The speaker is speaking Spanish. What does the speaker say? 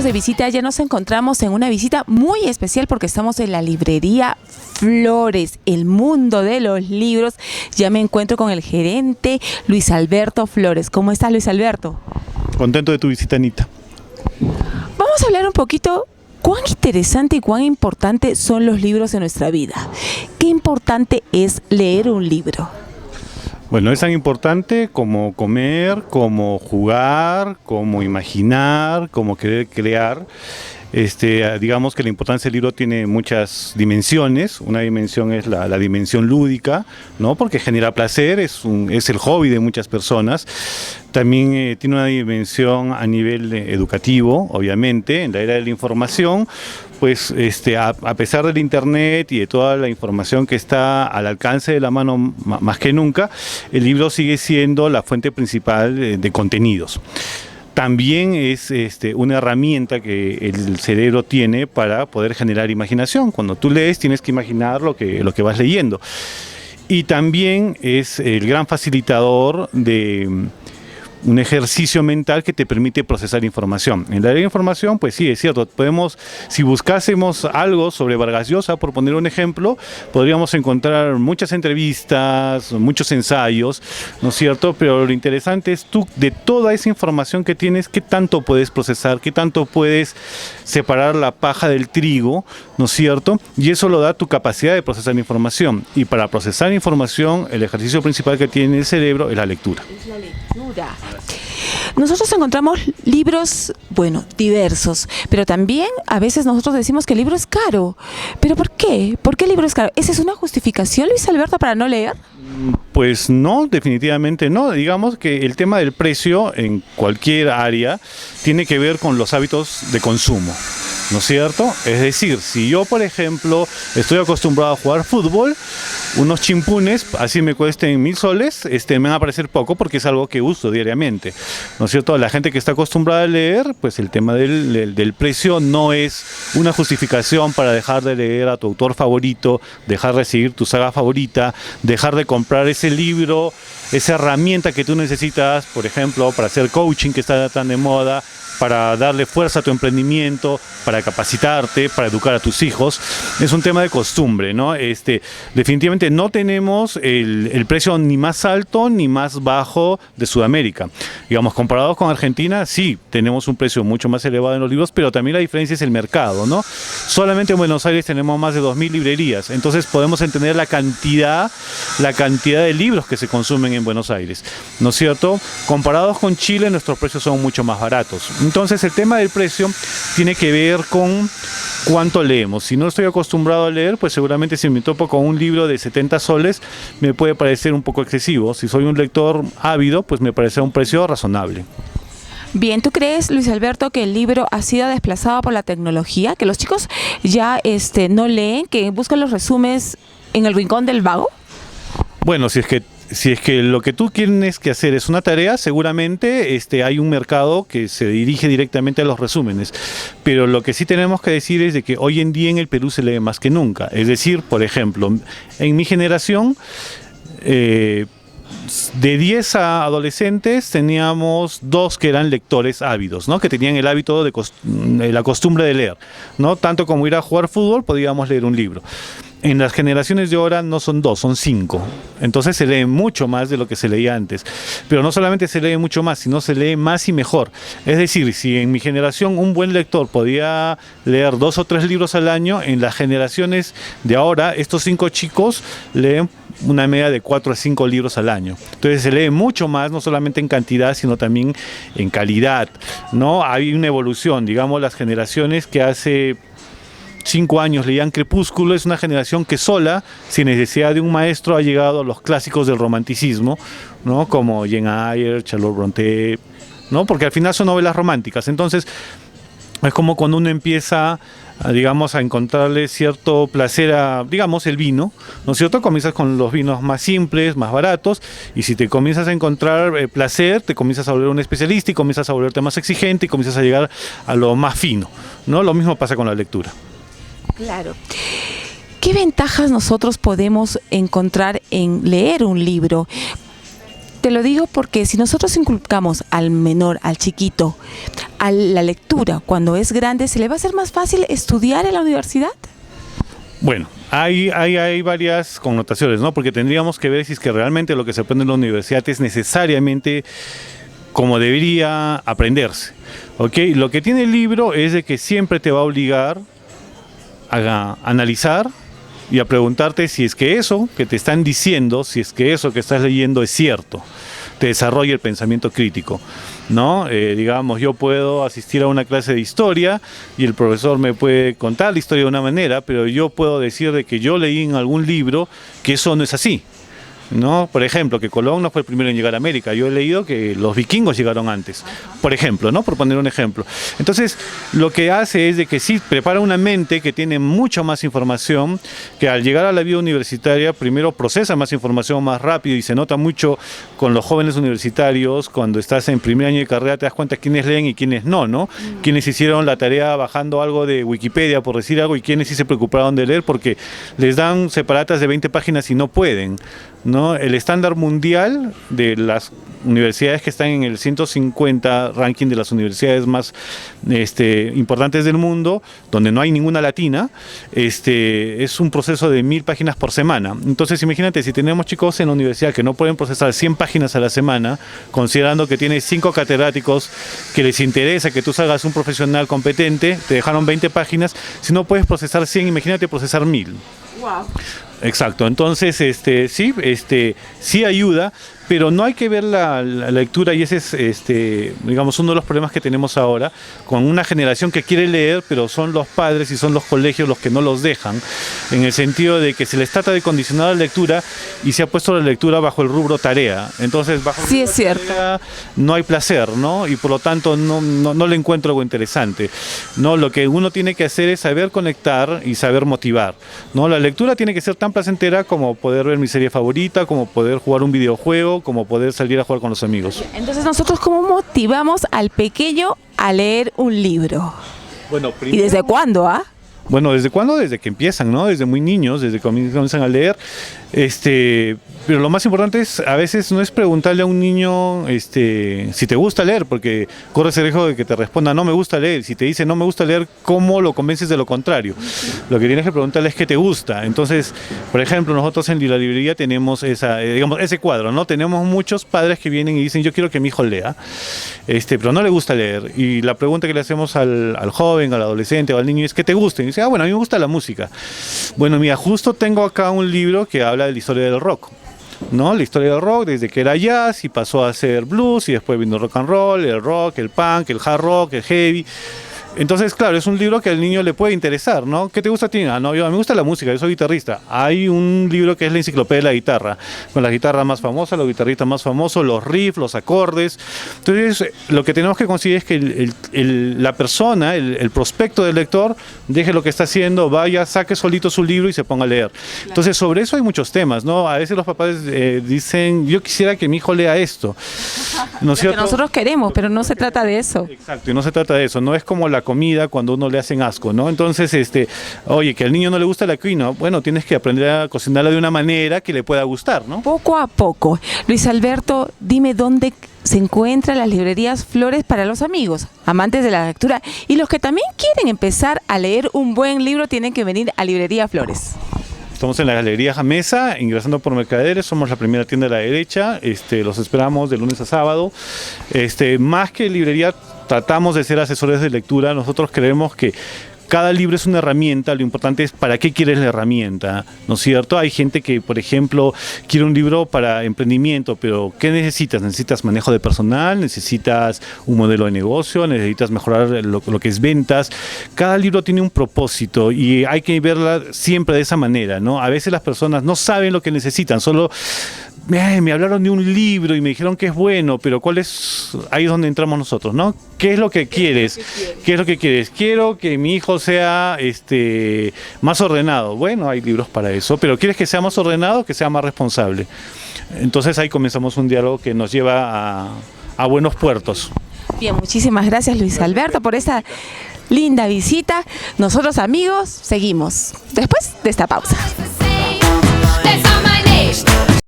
estamos de visita, ya nos encontramos en una visita muy especial porque estamos en la librería Flores, el mundo de los libros. Ya me encuentro con el gerente Luis Alberto Flores. ¿Cómo estás, Luis Alberto? Contento de tu visita, Anita. Vamos a hablar un poquito cuán interesante y cuán importante son los libros en nuestra vida. ¿Qué importante es leer un libro? Bueno, es tan importante como comer, como jugar, como imaginar, como querer crear. Digamos que la importancia del libro tiene muchas dimensiones. Una dimensión es la dimensión lúdica, ¿no? Porque genera placer, es el hobby de muchas personas. También tiene una dimensión a nivel educativo, obviamente. En la era de la información, pues a pesar del internet y de toda la información que está al alcance de la mano más que nunca, el libro sigue siendo la fuente principal de contenidos. También es una herramienta que el cerebro tiene para poder generar imaginación. Cuando tú lees tienes que imaginar lo que vas leyendo. Y también es el gran facilitador de un ejercicio mental que te permite procesar información. En la área de información, pues sí, es cierto, si buscásemos algo sobre Vargas Llosa, por poner un ejemplo, podríamos encontrar muchas entrevistas, muchos ensayos, ¿no es cierto? Pero lo interesante es tú, de toda esa información que tienes, qué tanto puedes procesar, qué tanto puedes separar la paja del trigo, ¿no es cierto? Y eso lo da tu capacidad de procesar información. Y para procesar información, el ejercicio principal que tiene el cerebro es la lectura. Es la lectura. Nosotros encontramos libros, bueno, diversos, pero también a veces nosotros decimos que el libro es caro. ¿Pero por qué? ¿Por qué el libro es caro? ¿Esa es una justificación, Luis Alberto, para no leer? Pues no, definitivamente no. Digamos que el tema del precio en cualquier área tiene que ver con los hábitos de consumo, ¿no es cierto? Es decir, si yo, por ejemplo, estoy acostumbrado a jugar fútbol, unos chimpunes, así me cuesten 1000 soles, me van a parecer poco porque es algo que uso diariamente, ¿no es cierto? La gente que está acostumbrada a leer, pues el tema del precio no es una justificación para dejar de leer a tu autor favorito, dejar de seguir tu saga favorita, dejar de comprar ese libro, esa herramienta que tú necesitas, por ejemplo, para hacer coaching que está tan de moda, para darle fuerza a tu emprendimiento, para capacitarte, para educar a tus hijos. Es un tema de costumbre, ¿no? Definitivamente no tenemos el precio ni más alto ni más bajo de Sudamérica. Digamos, comparados con Argentina, sí, tenemos un precio mucho más elevado en los libros, pero también la diferencia es el mercado, ¿no? Solamente en Buenos Aires tenemos más de 2000 librerías, entonces podemos entender la cantidad de libros que se consumen en Buenos Aires, ¿no es cierto? Comparados con Chile, nuestros precios son mucho más baratos. Entonces el tema del precio tiene que ver con cuánto leemos. Si no estoy acostumbrado a leer, pues seguramente si me topo con un libro de 70 soles me puede parecer un poco excesivo. Si soy un lector ávido, pues me parece un precio razonable. Bien, ¿tú crees, Luis Alberto, que el libro ha sido desplazado por la tecnología? ¿Que los chicos ya no leen, que buscan los resúmenes en el rincón del vago? Bueno, si es que lo que tú tienes que hacer es una tarea, seguramente hay un mercado que se dirige directamente a los resúmenes. Pero lo que sí tenemos que decir es de que hoy en día en el Perú se lee más que nunca. Es decir, por ejemplo, en mi generación, de 10 a adolescentes teníamos 2 que eran lectores ávidos, ¿no? Que tenían el hábito la costumbre de leer, ¿no? Tanto como ir a jugar fútbol, podíamos leer un libro. En las generaciones de ahora no son 2, son 5. Entonces se lee mucho más de lo que se leía antes. Pero no solamente se lee mucho más, sino se lee más y mejor. Es decir, si en mi generación un buen lector podía leer 2 o 3 libros al año, en las generaciones de ahora, estos 5 chicos leen una media de 4 a 5 libros al año. Entonces se lee mucho más, no solamente en cantidad, sino también en calidad, ¿no? Hay una evolución, digamos, las generaciones que hace 5 años leían Crepúsculo, es una generación que sola, sin necesidad de un maestro, ha llegado a los clásicos del romanticismo, ¿no? Como Jane Eyre, Charlotte Brontë, ¿no? Porque al final son novelas románticas. Entonces es como cuando uno empieza a encontrarle cierto placer a, digamos, el vino, ¿no es cierto? Comienzas con los vinos más simples, más baratos, y si te comienzas a encontrar placer, te comienzas a volver un especialista y comienzas a volverte más exigente y comienzas a llegar a lo más fino, ¿no? Lo mismo pasa con la lectura. Claro. ¿Qué ventajas nosotros podemos encontrar en leer un libro? Te lo digo porque si nosotros inculcamos al menor, al chiquito, a la lectura cuando es grande, ¿se le va a hacer más fácil estudiar en la universidad? Bueno, hay varias connotaciones, ¿no? Porque tendríamos que ver si es que realmente lo que se aprende en la universidad es necesariamente como debería aprenderse, ¿ok? Lo que tiene el libro es de que siempre te va a obligar a analizar y a preguntarte si es que eso que te están diciendo, si es que eso que estás leyendo es cierto. Te desarrolla el pensamiento crítico, ¿no? Digamos, yo puedo asistir a una clase de historia y el profesor me puede contar la historia de una manera, pero yo puedo decir de que yo leí en algún libro que eso no es así, ¿no? Por ejemplo, que Colón no fue el primero en llegar a América. Yo he leído que los vikingos llegaron antes, por ejemplo, ¿no? Por poner un ejemplo. Entonces, lo que hace es de que sí prepara una mente que tiene mucha más información, que al llegar a la vida universitaria, primero procesa más información más rápido, y se nota mucho con los jóvenes universitarios. Cuando estás en primer año de carrera te das cuenta quiénes leen y quiénes no, ¿no? Quienes hicieron la tarea bajando algo de Wikipedia, por decir algo, y quienes sí se preocuparon de leer porque les dan separatas de 20 páginas y no pueden, ¿no? El estándar mundial de las universidades que están en el 150 ranking de las universidades más importantes del mundo, donde no hay ninguna latina, es un proceso de 1000 páginas por semana. Entonces imagínate, si tenemos chicos en la universidad que no pueden procesar 100 páginas a la semana, considerando que tienes 5 catedráticos que les interesa que tú salgas un profesional competente, te dejaron 20 páginas, si no puedes procesar 100, imagínate procesar 1000. Wow. Exacto, entonces sí ayuda, pero no hay que ver la lectura, y ese es digamos uno de los problemas que tenemos ahora con una generación que quiere leer, pero son los padres y son los colegios los que no los dejan, en el sentido de que se les trata de condicionar la lectura y se ha puesto la lectura bajo el rubro tarea. Entonces bajo el sí, rubro es cierto, tarea no hay placer, ¿no? Y por lo tanto no le encuentro algo interesante, ¿no? Lo que uno tiene que hacer es saber conectar y saber motivar, ¿no? La lectura tiene que ser tan placentera como poder ver mi serie favorita, como poder jugar un videojuego, como poder salir a jugar con los amigos. Entonces, ¿nosotros cómo motivamos al pequeño a leer un libro? Bueno, ¿Y desde cuándo, ah? Bueno, ¿desde cuándo? Desde que empiezan, ¿no? Desde muy niños, desde que comienzan a leer. Pero lo más importante es, a veces no es preguntarle a un niño si te gusta leer, porque corres el riesgo de que te responda no me gusta leer. Si te dice no me gusta leer, ¿cómo lo convences de lo contrario? Lo que tienes que preguntarle es qué te gusta. Entonces, por ejemplo, nosotros en la librería tenemos ese cuadro, ¿no? Tenemos muchos padres que vienen y dicen yo quiero que mi hijo lea, pero no le gusta leer. Y la pregunta que le hacemos al joven, al adolescente o al niño es ¿qué te gusta? Y dice, bueno, a mí me gusta la música. Bueno, mira, justo tengo acá un libro que habla de la historia del rock, ¿no? La historia del rock desde que era jazz y pasó a ser blues y después vino rock and roll, el rock, el punk, el hard rock, el heavy. Entonces, claro, es un libro que al niño le puede interesar, ¿no? ¿Qué te gusta a ti? No, a mí me gusta la música, yo soy guitarrista. Hay un libro que es la enciclopedia de la guitarra, con la guitarra más famosa, los guitarristas más famosos, los riffs, los acordes. Entonces, lo que tenemos que conseguir es que la persona, el prospecto del lector, deje lo que está haciendo, vaya, saque solito su libro y se ponga a leer. Claro. Entonces, sobre eso hay muchos temas, ¿no? A veces los papás dicen, yo quisiera que mi hijo lea esto, ¿no es cierto? Que nosotros queremos, pero no se trata de eso. Exacto, y no se trata de eso, no es como la comida cuando uno le hacen asco, ¿no? Entonces, oye, que al niño no le gusta la quinoa, bueno, tienes que aprender a cocinarla de una manera que le pueda gustar, ¿no? Poco a poco. Luis Alberto, dime dónde se encuentran las librerías Flores para los amigos, amantes de la lectura, y los que también quieren empezar a leer un buen libro tienen que venir a Librería Flores. Estamos en la Galería Jamesa, ingresando por Mercaderes, somos la primera tienda a la derecha, los esperamos de lunes a sábado. Más que librería, tratamos de ser asesores de lectura. Nosotros creemos que cada libro es una herramienta, lo importante es para qué quieres la herramienta, ¿no es cierto? Hay gente que, por ejemplo, quiere un libro para emprendimiento, pero ¿qué necesitas? ¿Necesitas manejo de personal? ¿Necesitas un modelo de negocio? ¿Necesitas mejorar lo que es ventas? Cada libro tiene un propósito y hay que verla siempre de esa manera, ¿no? A veces las personas no saben lo que necesitan, solo me hablaron de un libro y me dijeron que es bueno, pero ¿cuál es? Ahí es donde entramos nosotros, ¿no? ¿Qué es lo que quieres? ¿Qué es lo que quieres? Quiero que mi hijo sea más ordenado. Bueno, hay libros para eso, pero ¿quieres que sea más ordenado o que sea más responsable? Entonces ahí comenzamos un diálogo que nos lleva a buenos puertos. Bien, muchísimas gracias Luis Alberto por esta linda visita. Nosotros, amigos, seguimos después de esta pausa.